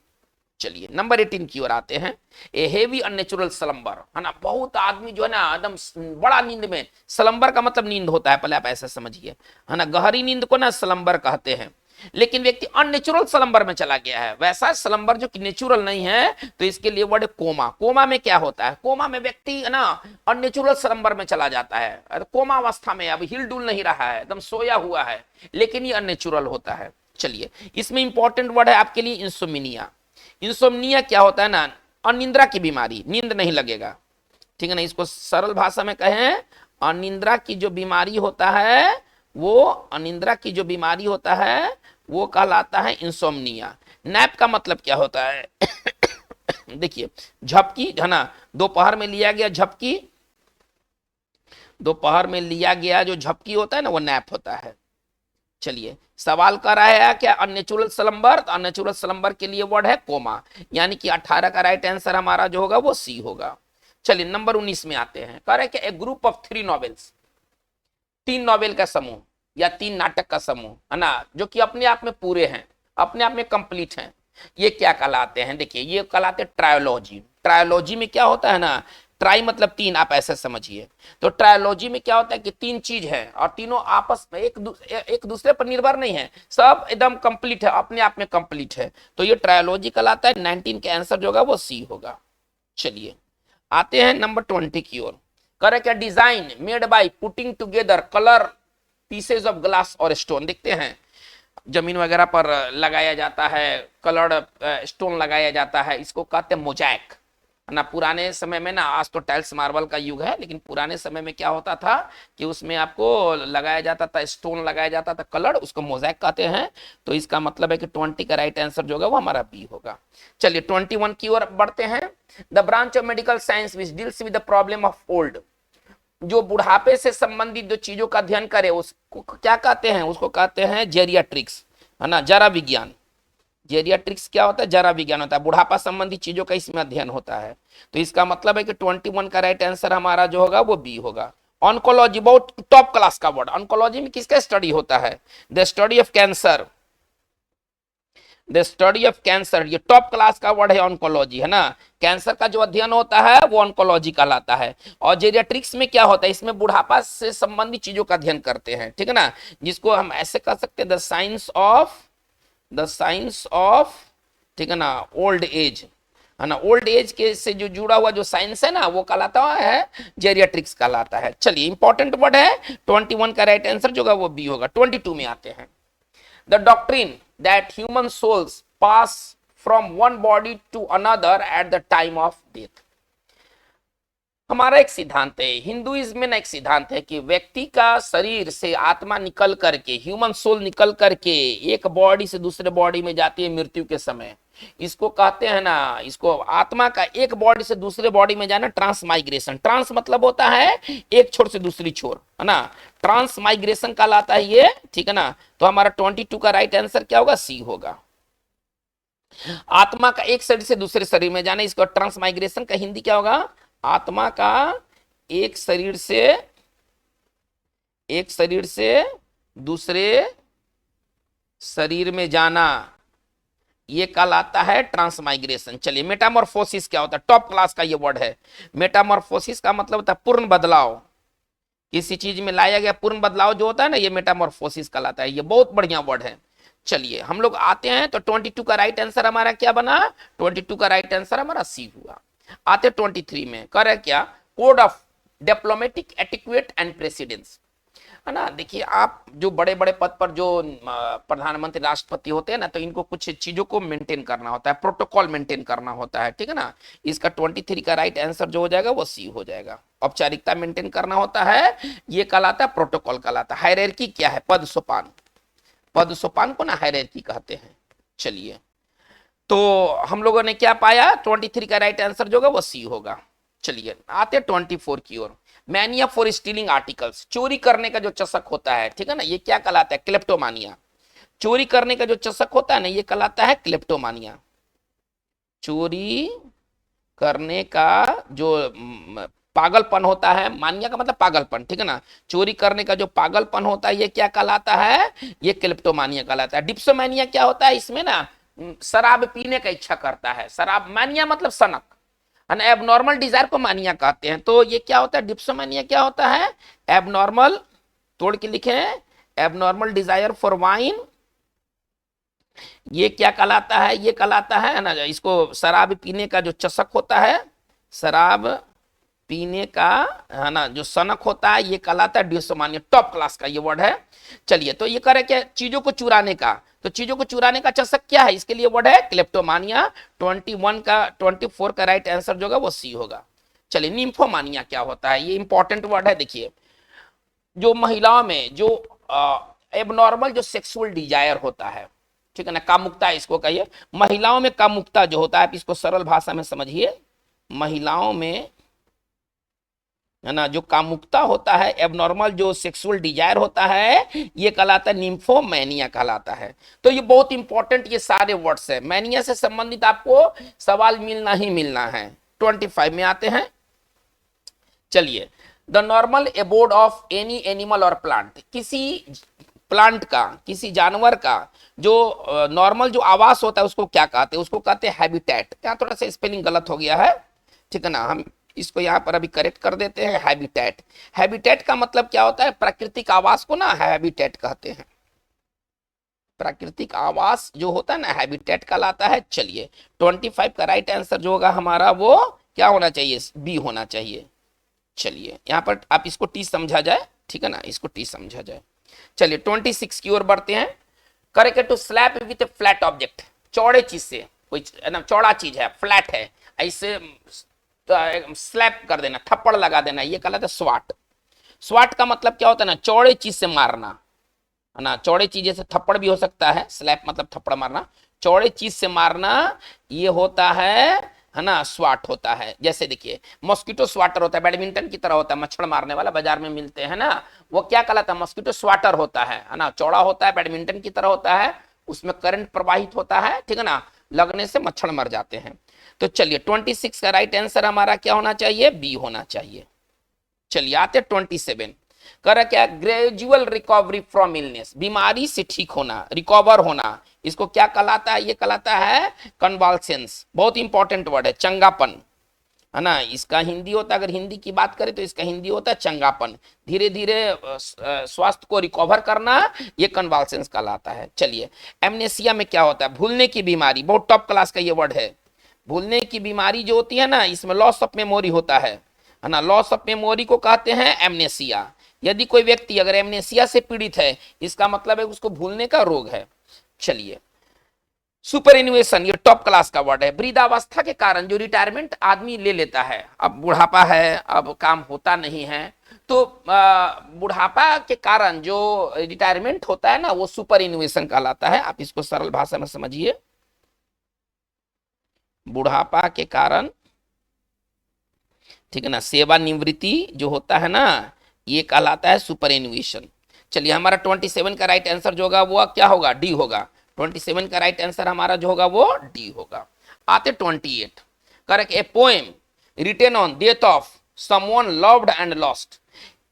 चलिए, नंबर 18 की ओर आते हैं। ए हेवी अननेचुरल स्लम्बर, है ना, बहुत आदमी जो है ना एकदम बड़ा नींद में, स्लम्बर का मतलब नींद होता है, पहले आप ऐसा समझिए, है ना, गहरी नींद को ना स्लम्बर कहते हैं, लेकिन व्यक्ति अननेचुरल स्लम्बर में चला गया है, वैसा स्लम्बर जो कि नेचुरल नहीं है, तो इसके लिए वर्ड कोमा। कोमा में क्या होता है, कोमा में व्यक्ति है ना अननेचुरल स्लम्बर में चला जाता है, कोमा अवस्था में, अब हिल डुल नहीं रहा है, एकदम सोया हुआ है, लेकिन ये अननेचुरल होता है। चलिए, इसमें इंपॉर्टेंट वर्ड है आपके लिए इंसोमिनिया। इंसोम्निया क्या होता है ना, अनिंद्रा की बीमारी, नींद नहीं लगेगा, ठीक है ना, इसको सरल भाषा में कहें, अनिंद्रा की जो बीमारी होता है वो अनिद्रा की जो बीमारी होता है वो कहलाता है इंसोम्निया। नैप का मतलब क्या होता है? देखिए झपकी है ना, दोपहर में लिया गया झपकी, दोपहर में लिया गया जो झपकी होता है ना वो नैप होता है। चलिए सवाल कर रहा है क्या अननेचुरल स्लंबर, तो अननेचुरल स्लंबर के लिए वर्ड है कोमा, यानी कि 18 का राइट आंसर हमारा जो होगा वो सी होगा। चलिए नंबर 19 में आते हैं, कह रहे हैं कि ए ग्रुप ऑफ 3 नॉवेल्स, 3 नॉवेल का समूह या 3 नाटक का समूह है ना, जो कि अपने आप में पूरे हैं, अपने आप में कंप्लीट हैं, ये क्या कहलाते हैं? देखिए ये कहलाते हैं ट्रायोलॉजी। ट्रायोलॉजी में क्या होता है ना, ट्राई मतलब 3, आप ऐसे समझिए। तो ट्रायोलॉजी में क्या होता है कि 3 चीज है और तीनों आपस में एक दूसरे पर निर्भर नहीं है, सब एकदम कंप्लीट है, अपने आप में कंप्लीट है, तो ये ट्रायोलॉजी कहलाता है। 19 का आंसर जो होगा वो सी होगा। चलिए आते हैं नंबर 20 की ओर, करे क्या design made by putting together colour pieces of glass और स्टोन। देखते हैं जमीन वगैरह पर लगाया जाता है, कलर्ड स्टोन लगाया जाता है, इसको कहते हैं मोजैक ना। पुराने समय में ना, आज तो टाइल्स मार्बल का युग है, लेकिन पुराने समय में क्या होता था कि उसमें आपको लगाया जाता था, स्टोन लगाया जाता था कलर, उसको मोजैक कहते हैं। तो इसका मतलब है कि 20 का राइट आंसर जो होगा वो हमारा बी होगा। चलिए 21 की ओर बढ़ते हैं। The branch of medical science which deals with the problem of old, जो बुढ़ापे से संबंधित जो चीजों का अध्ययन करे उसको क्या कहते हैं? उसको कहते हैं जेरियाट्रिक्स, है ना, जरा विज्ञान। जेरियाट्रिक्स क्या होता है? जरा विज्ञान होता है, बुढ़ापा संबंधी चीजों का इसमें अध्ययन होता है। तो इसका मतलब है कि 21 का राइट आंसर हमारा जो होगा वो बी होगा। ऑन्कोलॉजी बहुत टॉप क्लास का वर्ड। ऑन्कोलॉजी में किसका स्टडी होता है? The study of cancer, the study of cancer, ये टॉप क्लास का वर्ड है ऑन्कोलॉजी, है ना। कैंसर का जो अध्ययन होता है वो ऑन्कोलॉजी कहलाता है। और जेरियाट्रिक्स में क्या होता है? इसमें बुढ़ापा से संबंधित चीजों का अध्ययन करते हैं, ठीक है ना, जिसको हम ऐसे कह सकते हैं द साइंस ऑफ, ठीक है ना, ओल्ड एज, है ना। ओल्ड एज के से जो जुड़ा हुआ जो साइंस है ना वो कहलाता है जेरियाट्रिक्स कहलाता है। चलिए इंपॉर्टेंट वर्ड है, 21 का राइट आंसर जो होगा वो बी होगा। 22 में आते हैं, the doctrine that human souls pass from one body to another at the time of death. हमारा एक सिद्धांत है, हिंदुइज्म में ना एक सिद्धांत है कि व्यक्ति का शरीर से आत्मा निकल करके, ह्यूमन सोल निकल करके एक बॉडी से दूसरे बॉडी में जाती है मृत्यु के समय। इसको कहते हैं ना, इसको आत्मा का एक बॉडी से दूसरे बॉडी में जाना ट्रांसमाइग्रेशन। ट्रांस मतलब होता है एक छोर से दूसरी छोर, है ना, ट्रांसमाइग्रेशन कहलाता है ये, ठीक है ना। तो हमारा 22 का राइट आंसर क्या होगा? सी होगा। आत्मा का एक शरीर से दूसरे शरीर में जाना, इसको ट्रांसमाइग्रेशन का हिंदी क्या होगा? आत्मा का एक शरीर से दूसरे शरीर में जाना, ये कहलाता है ट्रांसमाइग्रेशन। चलिए मेटामॉर्फोसिस क्या होता है? टॉप क्लास का ये वर्ड है। मेटामॉर्फोसिस का मतलब होता है पूर्ण बदलाव, किसी चीज में लाया गया पूर्ण बदलाव जो होता है ना, ये मेटामॉर्फोसिस कहलाता है। ये बहुत बढ़िया वर्ड है। चलिए हम लोग आते हैं, तो 22 का राइट आंसर हमारा क्या बना? 22 का राइट आंसर हमारा सी हुआ। आते 23 में, कर है क्या? Code of diplomatic etiquette and precedence, है ना। देखिए आप जो बड़े बड़े पद पर जो प्रधानमंत्री राष्ट्रपति होते हैं ना, तो इनको कुछ चीजों को मेंटेन करना होता है, प्रोटोकॉल मेंटेन करना होता है, ठीक है ना। इसका 23 का राइट आंसर जो हो जाएगा वो सी हो जाएगा। औपचारिकता मेंटेन करना होता है, ये कहलाता है प्रोटोकॉल कहलाता है। हायरार्की क्या है? पद सोपान, पद सोपान को ना हायरार्की कहते हैं। चलिए तो हम लोगों ने क्या पाया? 23 का राइट आंसर जो होगा वो सी होगा। चलिए आते 24 की ओर। मैनिया फॉर स्टीलिंग आर्टिकल्स, चोरी करने का जो चशक होता है, ठीक है ना, ये क्या कहलाता है? क्लेप्टोमानिया। चोरी करने का जो चशक होता है ना, ये कहलाता है क्लेप्टोमानिया। चोरी करने का जो पागलपन होता है, मानिया का मतलब पागलपन, ठीक है ना, चोरी करने का जो पागलपन होता है ये क्या कहलाता है? ये क्लेप्टोमानिया कहलाता है। डिप्सोमानिया क्या होता है? इसमें ना शराब पीने का इच्छा करता है, शराब, मानिया मतलब सनक, है ना। एबनॉर्मल डिजायर को मानिया कहते हैं। तो ये क्या होता है? डिप्सोमानिया क्या होता है? एबनॉर्मल, तोड़ के लिखे हैं, एबनॉर्मल डिजायर फॉर वाइन, ये क्या कहलाता है? ये कहलाता है ना, इसको शराब पीने का जो चशक होता है, शराब पीने का, है ना, जो सनक होता है, ये कहलाता है डिप्सोमानिया। टॉप क्लास का ये वर्ड है। चलिए तो ये करे क्या? चीजों को चुराने का, तो चीजों को चुराने का चशक क्या है? इसके लिए वर्ड है क्लेप्टोमानिया। 24 का राइट आंसर जो होगा वो सी होगा। चलिए निम्फोमानिया क्या होता है? ये इंपॉर्टेंट वर्ड है। देखिए जो महिलाओं में जो एबनॉर्मल जो सेक्सुअल डिजायर होता है, ठीक है ना, कामुकता इसको कहिए, महिलाओं में कामुकता जो होता है, आप इसको सरल भाषा में समझिए, महिलाओं में है ना जो कामुकता होता है, एबनॉर्मल जो सेक्सुअल डिजायर होता है, ये कहलाता है निम्फोमैनिया कहलाता है। तो ये बहुत इंपॉर्टेंट ये सारे वर्ड्स है, मैनिया से संबंधित आपको सवाल मिलना ही मिलना है। 25 में आते हैं, चलिए, the normal abode of any animal और प्लांट, किसी प्लांट का, किसी जानवर का जो नॉर्मल जो आवास होता है उसको क्या कहते हैं, उसको कहते हैं हैबिटेट। यहाँ थोड़ा सा स्पेलिंग गलत हो गया है, ठीक है ना, हम इसको यहाँ पर अभी करेक्ट कर देते हैं, हैबिटेट। हैबिटेट का मतलब क्या होता है, प्राकृतिक आवास को ना हैबिटेट कहते हैं, प्राकृतिक आवास जो होता है ना हैबिटेट कहलाता है। चलिए 25 का राइट आंसर जो होगा हमारा वो क्या होना चाहिए, बी होना चाहिए। चलिए यहाँ पर आप इसको टी समझा जाए, ठीक है ना, इसको टी समझा जाए। चलिए 26 की ओर बढ़ते हैं। Correct to slap with a flat object, चौड़े चीज से, कोई ना चौड़ा चीज है, फ्लैट है, ऐसे स्लैप कर देना, थप्पड़ लगा देना, ये कहलाता है स्वाट। स्वाट का मतलब क्या होता है ना, चौड़े चीज से मारना, है ना, चौड़े चीज से थप्पड़ भी हो सकता है, स्लैप मतलब थप्पड़ मारना, चौड़े चीज से मारना, ये होता है ना, स्वाट होता है। जैसे देखिए मॉस्किटो स्वाटर होता है, बैडमिंटन की तरह होता है, मच्छर मारने वाला, बाजार में मिलते हैं ना, वो क्या कहलाता है, मॉस्किटो स्वाटर होता है ना, चौड़ा होता है, बैडमिंटन की तरह होता है, उसमें करंट प्रवाहित होता है, ठीक है ना, लगने से मच्छर मर जाते हैं। तो चलिए 26 का राइट आंसर हमारा क्या होना चाहिए, बी होना चाहिए। चलिए आते 27, कर क्या, ग्रेजुअल रिकवरी फ्रॉम इलनेस, बीमारी से ठीक होना, रिकवर होना, इसको क्या कहलाता है, ये कहलाता है कन्वाल्सेंस। बहुत इंपॉर्टेंट वर्ड है, चंगापन, है ना, इसका हिंदी होता है, अगर हिंदी की बात करें तो इसका हिंदी होता है चंगापन, धीरे धीरे स्वास्थ्य को रिकवर करना, ये कन्वाल्सेंस कहलाता है। चलिए एमनेसिया में क्या होता है, भूलने की बीमारी, बहुत टॉप क्लास का ये वर्ड है, भूलने की बीमारी जो होती है ना, इसमें लॉस ऑफ मेमोरी होता है ना, लॉस ऑफ मेमोरी को कहते हैं एमनेसिया। यदि कोई व्यक्ति अगर एमनेसिया से पीड़ित है, इसका मतलब है उसको भूलने का रोग है। चलिए सुपर इन्वेशन, ये टॉप क्लास का वर्ड है, वृद्धावस्था के कारण जो रिटायरमेंट आदमी ले लेता है, अब बुढ़ापा है, अब काम होता नहीं है, तो बुढ़ापा के कारण जो रिटायरमेंट होता है ना, वो सुपर इन्वेशन कहलाता है। आप इसको सरल भाषा में समझिए, बुढ़ापा के कारण, ठीक है ना, सेवानिवृत्ति जो होता है ना, ये कहलाता है सुपर एनुएशन। चलिए हमारा 27 का राइट आंसर जो होगा वो क्या होगा, डी होगा। 27 का राइट आंसर हमारा जो होगा वो डी होगा। आते 28, correct, a poem written on death of someone loved and lost,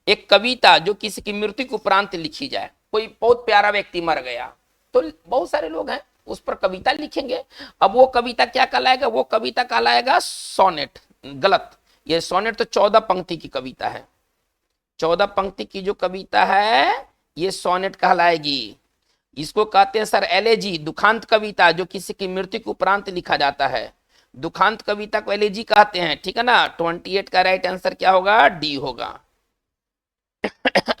एक कविता जो किसी की मृत्यु के उपरांत लिखी जाए, कोई बहुत प्यारा व्यक्ति मर गया, तो बहुत सारे लोग हैं उस पर कविता लिखेंगे। अब वो कविता क्या कहलाएगा, वो कविता कहलाएगा सोनेट। गलत, ये सोनेट तो 14 पंक्ति की कविता है, 14 पंक्ति की जो कविता है ये सोनेट कहलाएगी। इसको कहते हैं सर एलेजी, दुखांत कविता जो किसी की मृत्यु के उपरांत लिखा जाता है, दुखांत कविता को एलेजी कहते हैं, ठीक है ना। 28 का राइट आंसर क्या होगा, डी होगा।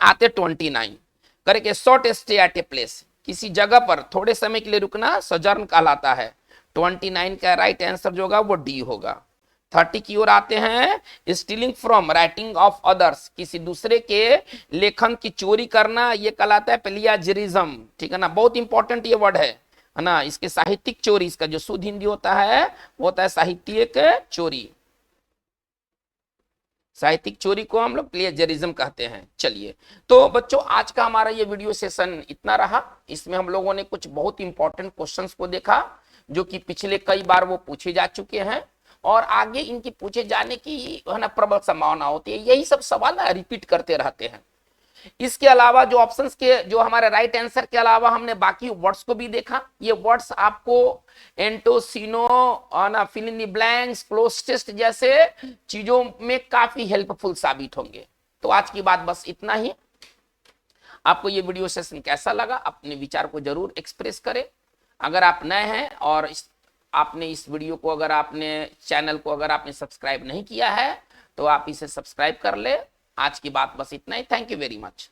आते 29, करके short stay at a place, किसी जगह पर थोड़े समय के लिए रुकना सजर्न कहलाता है। 29 का राइट आंसर जो होगा वो डी होगा। 30 की ओर आते हैं, stealing from writing of others, किसी दूसरे के लेखन की चोरी करना, ये कहलाता है प्लेजियरिज्म, ठीक है ना, बहुत इंपॉर्टेंट ये वर्ड है ना। इसके साहित्यिक चोरी, इसका जो शुद्ध हिंदी होता है वो होता है साहित्यिक चोरी, साहित्यिक चोरी को हम लोग प्लेजियरिज्म कहते हैं। चलिए तो बच्चों आज का हमारा ये वीडियो सेशन इतना रहा, इसमें हम लोगों ने कुछ बहुत इंपॉर्टेंट क्वेश्चंस को देखा जो कि पिछले कई बार वो पूछे जा चुके हैं और आगे इनकी पूछे जाने की है ना प्रबल संभावना होती है। यही सब सवाल ना रिपीट करते रहते हैं। इसके अलावा जो ऑप्शंस के जो हमारे राइट आंसर के अलावा हमने बाकी वर्ड्स को भी देखा। ये वर्ड्स आपको एंटोसिनो ना fill in the blanks, cloze test जैसे चीजों में काफी हेल्पफुल साबित होंगे। तो आज की बात बस इतना ही। आपको ये वीडियो सेशन कैसा लगा, अपने विचार को जरूर एक्सप्रेस करें। अगर आप नए हैं और आपने इस वीडियो को अगर आपने चैनल को अगर आपने सब्सक्राइब नहीं किया है तो आप इसे सब्सक्राइब कर ले। आज की बात बस इतना ही। Thank you very much.